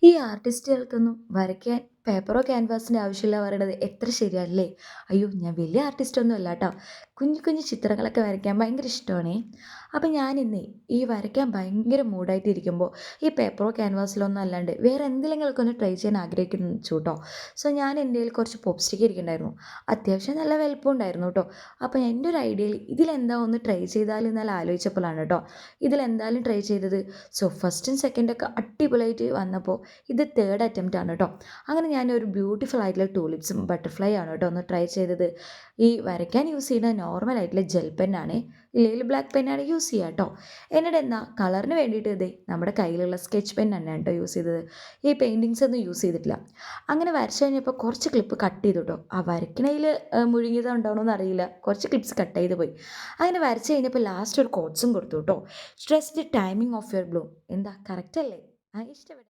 ഈ ആർട്ടിസ്റ്റുകൾക്കൊന്നും വരയ്ക്കാൻ പേപ്പറോ ക്യാൻവാസിൻ്റെ ആവശ്യമില്ല പറയണത് എത്ര ശരിയല്ലേ. അയ്യോ, ഞാൻ വലിയ ആർട്ടിസ്റ്റൊന്നും അല്ല കേട്ടോ. കുഞ്ഞു കുഞ്ഞു ചിത്രങ്ങളൊക്കെ വരയ്ക്കാൻ ഭയങ്കര ഇഷ്ടമാണേ. അപ്പം ഞാനിന്നേ ഈ വരയ്ക്കാൻ ഭയങ്കര മൂഡായിട്ട് ഇരിക്കുമ്പോൾ ഈ പേപ്പറോ ക്യാൻവാസിലൊന്നും അല്ലാണ്ട് വേറെ എന്തെങ്കിലുമൊക്കെ ഒന്ന് ട്രൈ ചെയ്യാൻ ആഗ്രഹിക്കുന്നു കേട്ടോ. സോ ഞാൻ എൻ്റെ കയ്യിൽ കുറച്ച് പോപ്സ്റ്റിക്ക് ഇരിക്കുന്നുണ്ടായിരുന്നു. അത്യാവശ്യം നല്ല വലുപ്പം ഉണ്ടായിരുന്നു കേട്ടോ. അപ്പോൾ എൻ്റെ ഒരു ഐഡിയയിൽ ഇതിലെന്താ ഒന്ന് ട്രൈ ചെയ്താലും എന്നാൽ ആലോചിച്ചപ്പോഴാണ് കേട്ടോ ഇതിലെന്തായാലും ട്രൈ ചെയ്തത്. സോ ഫസ്റ്റും സെക്കൻഡൊക്കെ അടിപൊളിയായിട്ട് വന്നപ്പോൾ ഇത് തേർഡ് അറ്റംപ്റ്റ് ആണ് കേട്ടോ. അങ്ങനെ ഞാനൊരു ബ്യൂട്ടിഫുൾ ആയിട്ടുള്ള ടൂലിപ്സും ബട്ടർഫ്ലൈ ആണ് കേട്ടോ ഒന്ന് ട്രൈ ചെയ്തത്. ഈ വരയ്ക്കാൻ യൂസ് ചെയ്യുന്ന നോർമൽ ആയിട്ടുള്ള ജെൽ പെന്നാണ്, ഇല്ലെങ്കിൽ ബ്ലാക്ക് പെന്നാണ് യൂസ് ചെയ്യുക കേട്ടോ. എന്നിട്ട് എന്താ കളറിന് വേണ്ടിയിട്ട് ഇതേ നമ്മുടെ കയ്യിലുള്ള സ്കെച്ച് പെൻ തന്നെയാണ് കേട്ടോ യൂസ് ചെയ്തത്. ഈ പെയിൻറ്റിങ്സ് ഒന്നും യൂസ് ചെയ്തിട്ടില്ല. അങ്ങനെ വരച്ച് കഴിഞ്ഞപ്പോൾ കുറച്ച് ക്ലിപ്പ് കട്ട് ചെയ്തു കേട്ടോ. ആ വരയ്ക്കണയിൽ മുഴുകിയത് ഉണ്ടാവണമെന്ന് അറിയില്ല, കുറച്ച് ക്ലിപ്സ് കട്ട് ചെയ്ത് പോയി. അങ്ങനെ വരച്ച് കഴിഞ്ഞപ്പോൾ ലാസ്റ്റ് ഒരു കോട്ട്സും കൊടുത്തു കേട്ടോ. Stress the timing of your Bloom. എന്താ കറക്റ്റ് അല്ലേ? ആ, ഇഷ്ടപ്പെട്ടു.